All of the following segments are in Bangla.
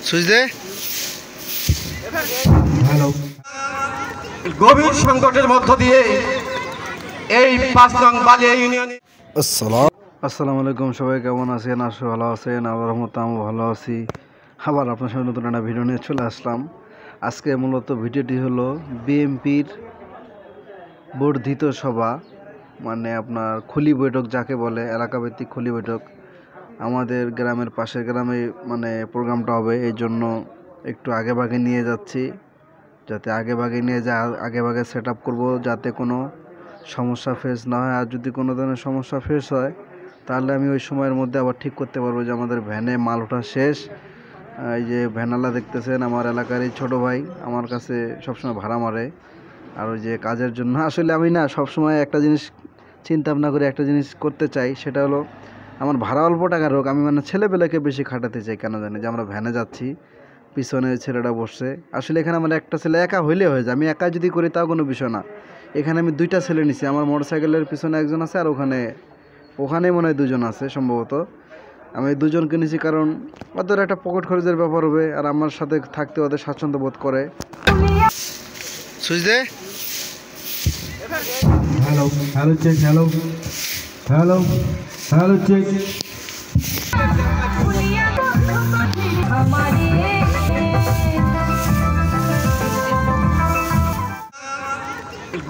সুইচ দে। হ্যালো। গভীর সংকটের মধ্য দিয়ে এই 5 নং বালিয়া ইউনিয়নে আসসালামু আলাইকুম, সবাই কেমন আছেন? আসো ভালো আছেন? আল্লাহর রহমতে আমি ভালো আছি। আবার আপনার সামনে নতুন একটা ভিডিও নিয়ে চলে আসলাম। আজকে মূলত ভিডিওটি হলো বিএনপির বর্ধিত সভা, মানে আপনার খুলি বৈঠক যাকে বলে, এলাকাভিত্তিক খুলি বৈঠক। আমাদের গ্রামের পাশের গ্রামে মানে প্রোগ্রামটা হবে, এই জন্য একটু আগে ভাগে নিয়ে যাচ্ছি, যাতে আগে ভাগে নিয়ে যা আগে ভাগে সেট আপ করবো, যাতে কোনো সমস্যা ফেস না হয়। আর যদি কোনো ধরনের সমস্যা ফেস হয় তাহলে আমি ওই সময়ের মধ্যে আবার ঠিক করতে পারবো যে আমাদের ভ্যানে মাল ওঠা শেষ। এই যে ভ্যানালা দেখতেছেন, আমার এলাকার এই ছোটো ভাই আমার কাছে সবসময় ভাড়া মারে। আর ওই যে কাজের জন্য আসলে আমি না সবসময় একটা জিনিস চিন্তা ভাবনা করে একটা জিনিস করতে চাই, সেটা হলো আমার ভাড়া অল্প টাকার হোক, আমি মানে ছেলেবেলাকে বেশি খাটাতে চাই। কেন জানি যে আমরা ভ্যানে যাচ্ছি, পিছনে ছেলেটা বসছে। আসলে এখানে আমার একটা ছেলে একা হইলে হয়ে যায়, আমি একা যদি করি তাও কোনো বিষয় না। এখানে আমি 2টা ছেলে নিছি, আমার মোটরসাইকেলের পিছনে একজন আছে আর ওখানে মনে হয় 2জন আছে সম্ভবত। আমি 2জনকে নিছি কারণ ওদের একটা পকেট খরচের ব্যাপার হবে, আর আমার সাথে থাকতে ওদের স্বাচ্ছন্দ্য বোধ করে। সুইচ দে। Hello hello check hello hello hello check.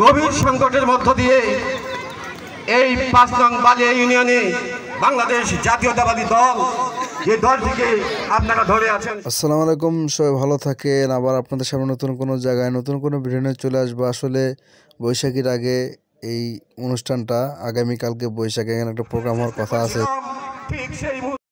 গভীর সংকটের মধ্য দিয়ে এই 5 নং বালিয়া ইউনিয়নে বাংলাদেশ জাতীয়তাবাদী দল, যে দলটিকে আপনারা ধরে আছেন। আসসালামু আলাইকুম, সবাই ভালো থাকেন। আবার আপনাদের সামনে নতুন কোনো জায়গায় নতুন কোনো ভিডিও নিয়ে চলে আসবো। আসলে বৈশাখীর আগে এই অনুষ্ঠানটা, আগামীকালকে বৈশাখে এখানে একটা প্রোগ্রাম হওয়ার কথা আছে। ঠিক সেই